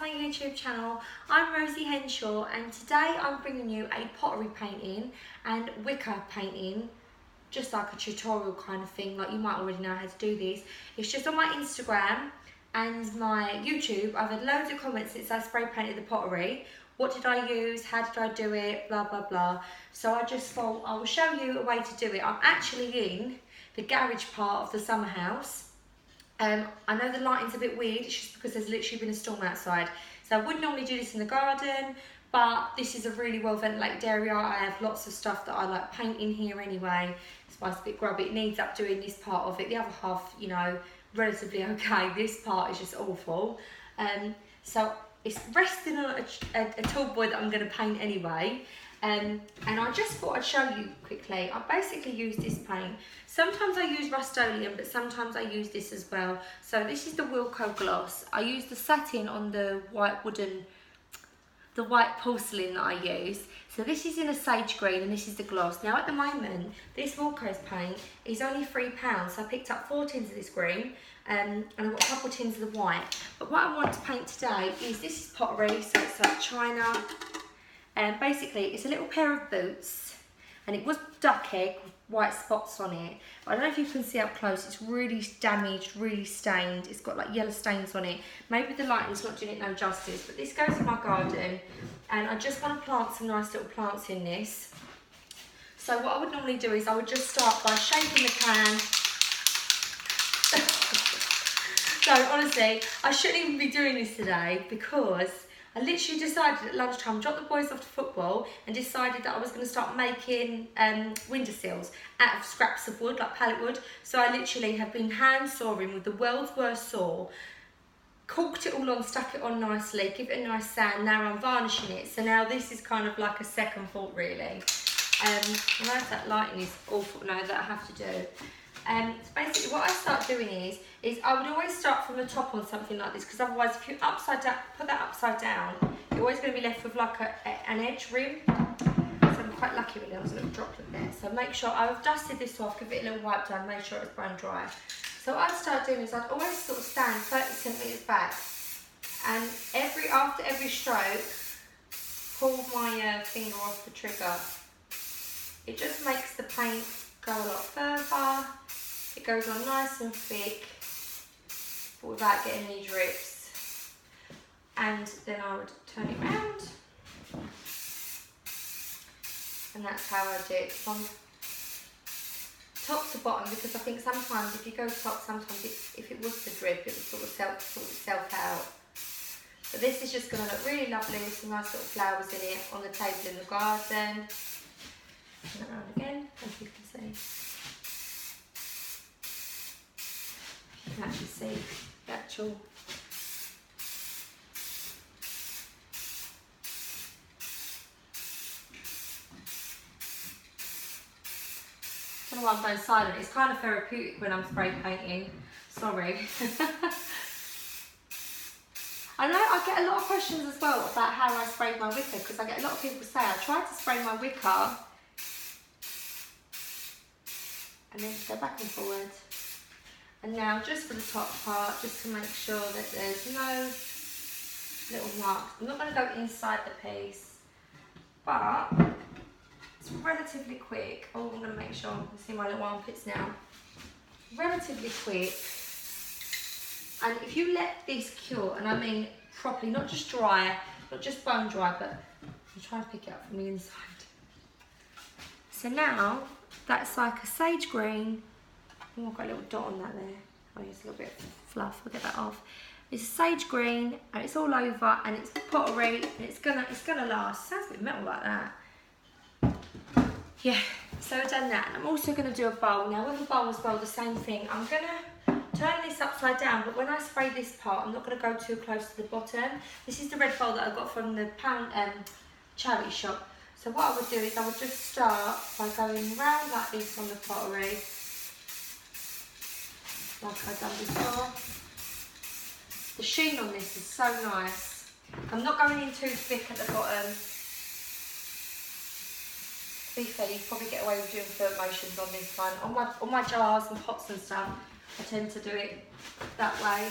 my YouTube channel. I'm Rosie Henshaw and today I'm bringing you a pottery painting and wicker painting, just like a tutorial kind of thing, like you might already know how to do this. It's just on my Instagram and my YouTube. I've had loads of comments since I spray painted the pottery. What did I use? How did I do it? Blah, blah, blah. So I just thought I will show you a way to do it. I'm actually in the garage part of the summer house. I know the lighting's a bit weird, it's just because there's literally been a storm outside. So I would normally do this in the garden, but this is a really well ventilated area. I have lots of stuff that I like paint in here anyway. It's a bit grubby, it needs updoing this part of it. The other half, you know, relatively okay. This part is just awful. So it's resting on a tall boy that I'm going to paint anyway. And I just thought I'd show you quickly. I basically use this paint. Sometimes I use Rust-Oleum, but sometimes I use this as well. So this is the Wilko gloss. I use the satin on the white porcelain that I use. So this is in a sage green and this is the gloss. Now at the moment, this Wilko's paint is only £3. So I picked up 4 tins of this green and I've got a couple of tins of the white. But what I want to paint today is, this is pottery, so it's like china. And basically it's a little pair of boots, and it was duck egg with white spots on it. But I don't know if you can see up close, it's really damaged, really stained. It's got like yellow stains on it. Maybe the lighting's not doing it no justice, but this goes in my garden and I just want to plant some nice little plants in this. So what I would normally do is I would just start by shaping the can. So honestly, I shouldn't even be doing this today because I literally decided at lunchtime, dropped the boys off to football and decided that I was going to start making windowsills out of scraps of wood, like pallet wood. So I literally have been hand sawing with the world's worst saw, caulked it all on, stuck it on nicely, give it a nice sand. Now I'm varnishing it. So now this is kind of like a second thought really. I know that lighting is awful now that I have to do. So basically what I start doing is I would always start from the top on something like this, because otherwise if you upside down, put that upside down, you're always going to be left with like an edge rim. So I'm quite lucky with it, there was a little droplet there. So make sure I've dusted this off, give it a little wipe down, make sure it's bone dry. So what I'd start doing is I'd always sort of stand 30 centimetres back, and after every stroke, pull my finger off the trigger. It just makes the paint go a lot further. It goes on nice and thick, but without getting any drips. And then I would turn it round, and that's how I do it from top to bottom, because I think sometimes if you go top, sometimes if it was to drip, it would sort itself out. But this is just going to look really lovely with some nice little flowers in it on the table in the garden. Turn it around again, as you can see. You can actually see the actual I don't know why I'm going silent. It's kind of therapeutic when I'm spray painting. Sorry. I know I get a lot of questions as well about how I spray my wicker, because I get a lot of people say I tried to spray my wicker and then go back and forward. And now just for the top part, just to make sure that there's no little marks. I'm not going to go inside the piece, but it's relatively quick. Oh, I'm going to make sure you can see my little armpits now. Relatively quick. And if you let this cure, and I mean properly, not just dry, not just bone dry, but I'm trying to pick it up from the inside. So now that's like a sage green. Oh, I've got a little dot on that there. Oh, it's a little bit of fluff. We'll get that off. It's sage green and it's all over, and it's pottery, and it's gonna last. Sounds a bit metal like that. Yeah. So I've done that, and I'm also gonna do a bowl. Now with the bowl as well, the same thing. I'm gonna turn this upside down, but when I spray this part, I'm not gonna go too close to the bottom. This is the red bowl that I got from the charity shop. So what I would do is I would just start by going round like this on the pottery, like I've done before. The sheen on this is so nice. I'm not going in too thick at the bottom. To be fair, you probably get away with doing third motions on this one. On my jars and pots and stuff, I tend to do it that way.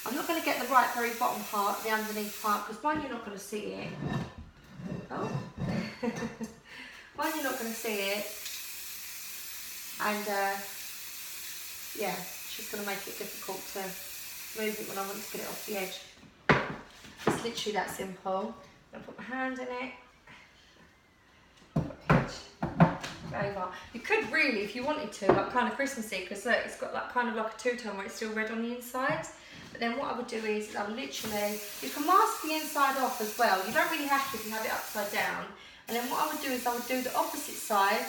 I'm not going to get the right very bottom part, the underneath part, because one, you're not going to see it. Oh. One, you're not going to see it. And yeah, it's just going to make it difficult to move it when I want to get it off the edge. It's literally that simple. I'm going to put my hand in it. Over. You could really, if you wanted to, like kind of Christmassy, because look, it's got like kind of like a two-tone where it's still red on the inside. But then what I would do is I would literally, you can mask the inside off as well. You don't really have to if you have it upside down. And then what I would do is I would do the opposite side.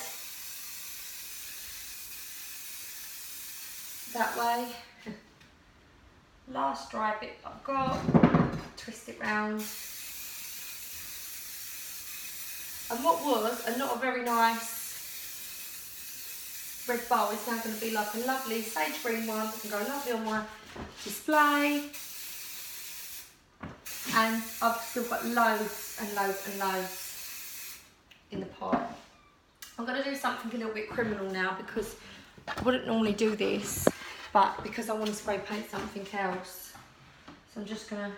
That way. Last dry bit I've got. Twist it round. And what was a not a very nice red bowl is now going to be like a lovely sage green one that can go lovely on my display. And I've still got loads and loads and loads in the pot. I'm going to do something a little bit criminal now because I wouldn't normally do this, but because I want to spray paint something else. So I'm just going to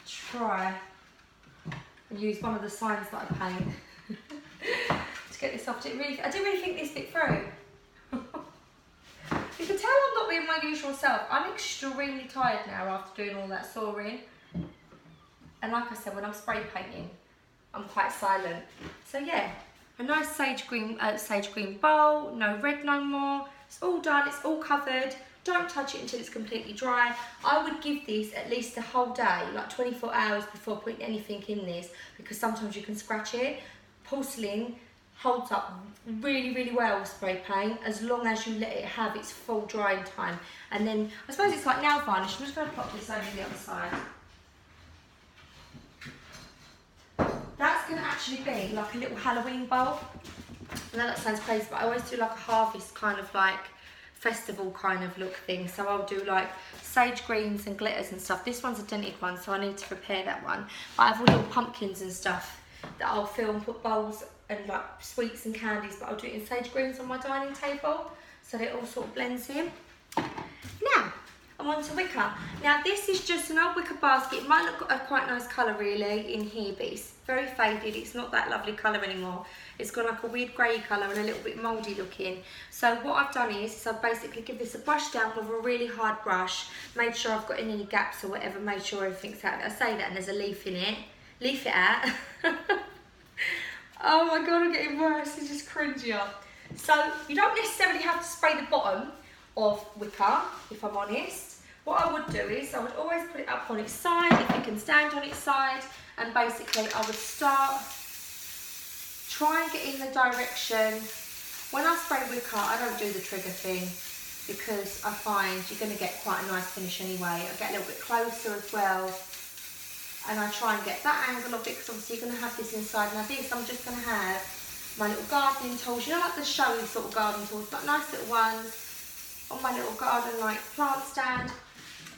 try and use one of the signs that I paint to get this off. I didn't really think this bit through. You can tell I'm not being my usual self. I'm extremely tired now after doing all that sawing. And like I said, when I'm spray painting, I'm quite silent. So yeah, a nice sage green bowl, no red no more. It's all done, it's all covered. Don't touch it until it's completely dry. I would give this at least a whole day, like 24 hours before putting anything in this, because sometimes you can scratch it. Porcelain holds up really, really well with spray paint as long as you let it have its full drying time. And then, I suppose it's like nail varnish. I'm just going to pop this over the other side. That's going to actually be like a little Halloween bowl. I know that sounds crazy, but I always do like a harvest kind of like festival kind of look thing. So I'll do like sage greens and glitters and stuff. This one's a dented one, so I need to prepare that one. But I have all little pumpkins and stuff that I'll fill and put bowls and like sweets and candies, but I'll do it in sage greens on my dining table so that it all sort of blends in. Now, I'm on to wicker. Now this is just an old wicker basket. It might look a quite nice colour really in here, but it's very faded. It's not that lovely colour anymore. It's got like a weird grey colour and a little bit mouldy looking. So what I've done is I've basically give this a brush down with a really hard brush, made sure I've got in any gaps or whatever, made sure everything's out. I say that and there's a leaf in it. Leaf it out. Oh my god, I'm getting worse. It's just cringier. So you don't necessarily have to spray the bottom of wicker, if I'm honest. What I would do is I would always put it up on its side, if it can stand on its side, and basically I would start, try and get in the direction. When I spray wicker, I don't do the trigger thing because I find you're going to get quite a nice finish anyway. I get a little bit closer as well, and I try and get that angle of it because obviously you're going to have this inside. Now this, I'm just going to have my little gardening tools, you know, like the showy sort of garden tools, but nice little ones on my little garden like plant stand.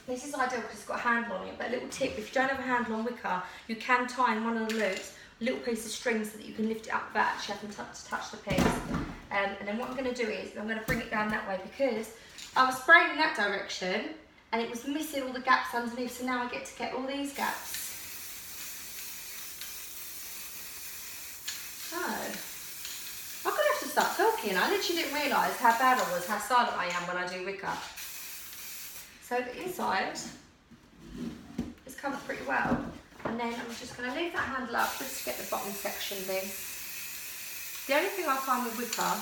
This is ideal because it's got a handle on it, but a little tip, if you don't have a handle on wicker, you can tie in one of the loops a little piece of string so that you can lift it up without actually having to touch the piece. And then what I'm going to do is I'm going to bring it down that way because I was spraying in that direction and it was missing all the gaps underneath, so now I get to get all these gaps. So, I'm going to have to start talking. I literally didn't realise how bad I was, how silent I am when I do wicker. So the inside is covered pretty well, and then I'm just going to leave that handle up just to get the bottom section in. The only thing I find with wicker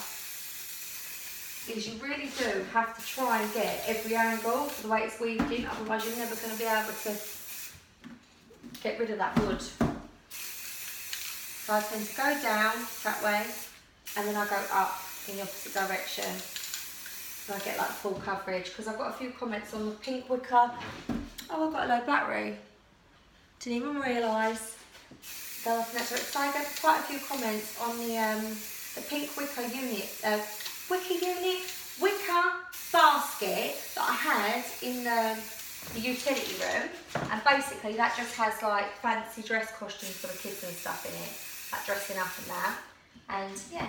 is you really do have to try and get every angle for the way it's weaved in, otherwise you're never going to be able to get rid of that wood. So I tend to go down that way and then I go up in the opposite direction. So I get like full coverage, because I've got a few comments on the pink wicker. Oh, I've got a low battery. Didn't even realise. Go off next week. So I got quite a few comments on the pink wicker basket that I had in the utility room. And basically that just has like fancy dress costumes for the kids and stuff in it. Like dressing up and that. And yeah.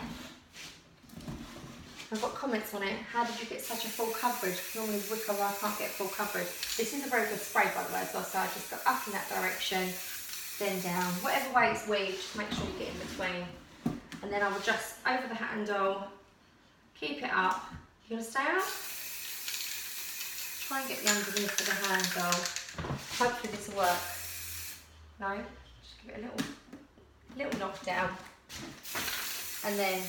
I've got comments on it. How did you get such a full coverage? Normally with wicker I can't get full coverage. This is a very good spray by the way as well, so I just go up in that direction, then down. Whatever way it's weaved, just make sure you get in between. And then I will just over the handle, keep it up. You gonna stay up? Try and get the underneath of the handle. Hopefully this will work. No? Just give it a little knock down. And then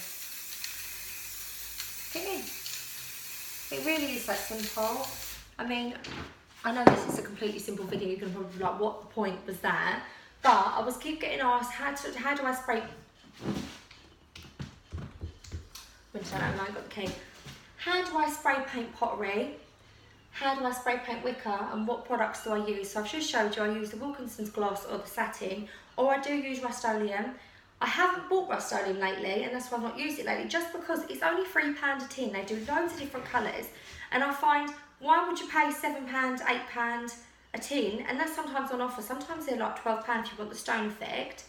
get in. It really is that simple. I mean, I know this is a completely simple video. You can probably be like, what the point was that? But I was keep getting asked, how do I spray? I got the key. How do I spray paint pottery? How do I spray paint wicker? And what products do I use? So I've just showed you I use the Wilkinson's gloss or the satin, or I do use Rust-Oleum. I haven't bought Rust-Oleum lately, and that's why I've not used it lately, just because it's only £3 a tin. They do loads of different colours, and I find, why would you pay £7, £8 a tin? And that's sometimes on offer. Sometimes they're like £12 if you want the stone effect,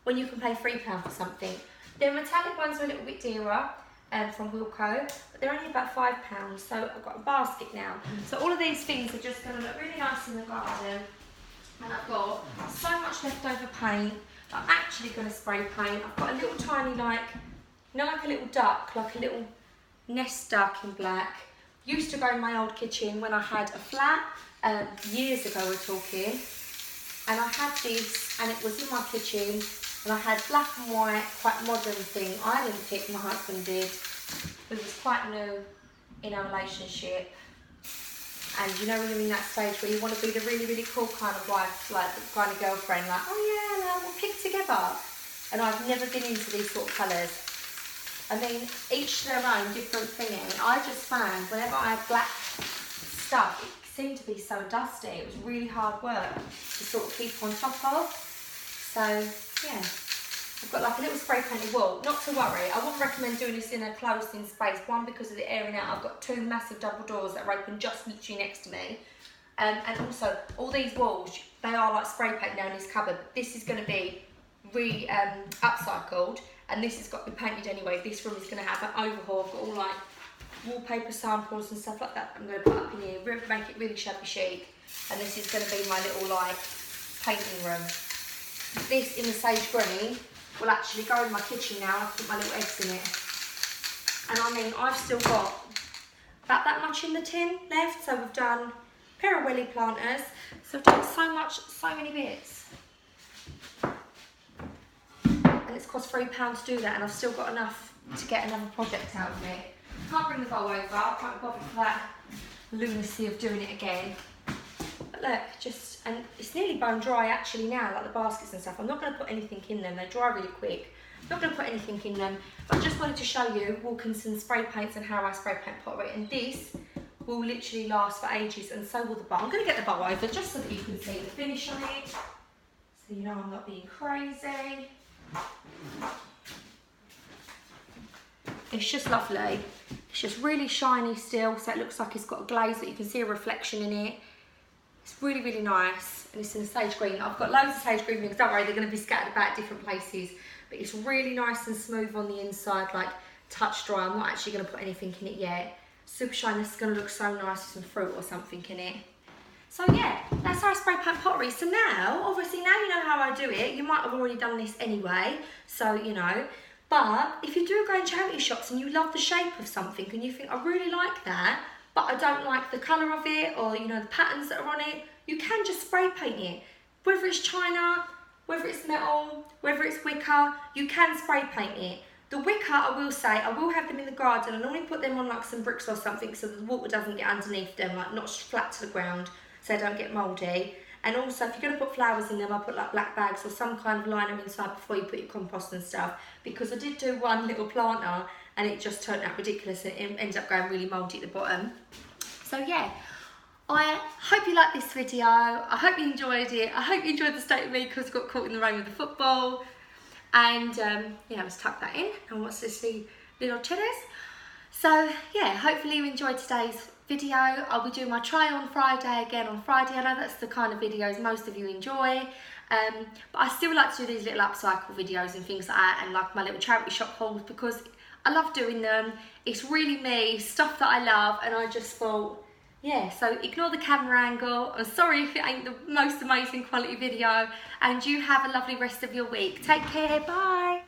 when you can pay £3 for something. The metallic ones are a little bit dearer from Wilco, but they're only about £5. So I've got a basket now. So all of these things are just going to look really nice in the garden, and I've got so much leftover paint. I'm actually going to spray paint. I've got a little tiny, like, you know, like a little duck, like a little nest duck in black. Used to go in my old kitchen when I had a flat, years ago we're talking. And I had this, and it was in my kitchen, and I had black and white, quite modern thing. I didn't pick, my husband did. It was quite new in our relationship. And you know when you're in that stage where you want to be the really, really cool kind of wife, like the kind of girlfriend, like, oh yeah, no, we'll pick together. And I've never been into these sort of colours. I mean, each their own different thing. And I just found whenever I had black stuff, it seemed to be so dusty. It was really hard work to sort of keep on top of. So yeah, I've got like a little spray painted wall. Not to worry, I wouldn't recommend doing this in a closed in space. One, because of the airing out. I've got 2 massive double doors that are open just literally next to me. And also, all these walls, they are like spray paint now in this cupboard. This is going to be upcycled, and this has got to be painted anyway. This room is going to have an overhaul. I've got all like wallpaper samples and stuff like that I'm going to put up in here, make it really shabby chic. And this is going to be my little like painting room. This in the sage green will actually go in my kitchen now. I've put my little eggs in it. And I mean, I've still got about that much in the tin left. So we've done a pair of welly planters. So I've done so many bits. And it's cost £3 to do that, and I've still got enough to get another project out of it. Can't bring the bowl over, I can't bother for that lunacy of doing it again. But look, and it's nearly bone dry actually now, like the baskets and stuff. I'm not going to put anything in them, they dry really quick. I'm not going to put anything in them, but I just wanted to show you Wilkinson spray paints and how I spray paint pottery. And this will literally last for ages, and so will the bowl. I'm going to get the bowl over just so that you can see the finish on it, so you know I'm not being crazy. It's just lovely. It's just really shiny still, so it looks like it's got a glaze that you can see a reflection in it. It's really, really nice, and it's in sage green. I've got loads of sage green things, don't worry, they're going to be scattered about different places, but it's really nice and smooth on the inside, like touch dry. I'm not actually going to put anything in it yet. Super shiny. This is going to look so nice with some fruit or something in it. So yeah, that's how I spray paint pottery. So now, obviously now you know how I do it. You might have already done this anyway, so you know. But if you do go in charity shops and you love the shape of something and you think, I really like that, but I don't like the colour of it, or you know, the patterns that are on it, you can just spray paint it. Whether it's china, whether it's metal, whether it's wicker, you can spray paint it. The wicker, I will say, I will have them in the garden. I normally put them on like some bricks or something so the water doesn't get underneath them, like not flat to the ground, so they don't get mouldy. And also, if you're going to put flowers in them, I put like black bags or some kind of liner inside before you put your compost and stuff. Because I did do one little planter and it just turned out ridiculous and it ended up going really mouldy at the bottom. So yeah, I hope you liked this video. I hope you enjoyed it. I hope you enjoyed the state of me because I got caught in the rain with the football. And yeah, let's tuck that in and watch this see little cheddars. So yeah, hopefully you enjoyed today's video. I'll be doing my try on Friday again on Friday. I know that's the kind of videos most of you enjoy, but I still like to do these little upcycle videos and things like that, and like my little charity shop hauls, because I love doing them. It's really me, stuff that I love, and I just thought, yeah, so ignore the camera angle. I'm sorry if it ain't the most amazing quality video, and you have a lovely rest of your week. Take care, bye.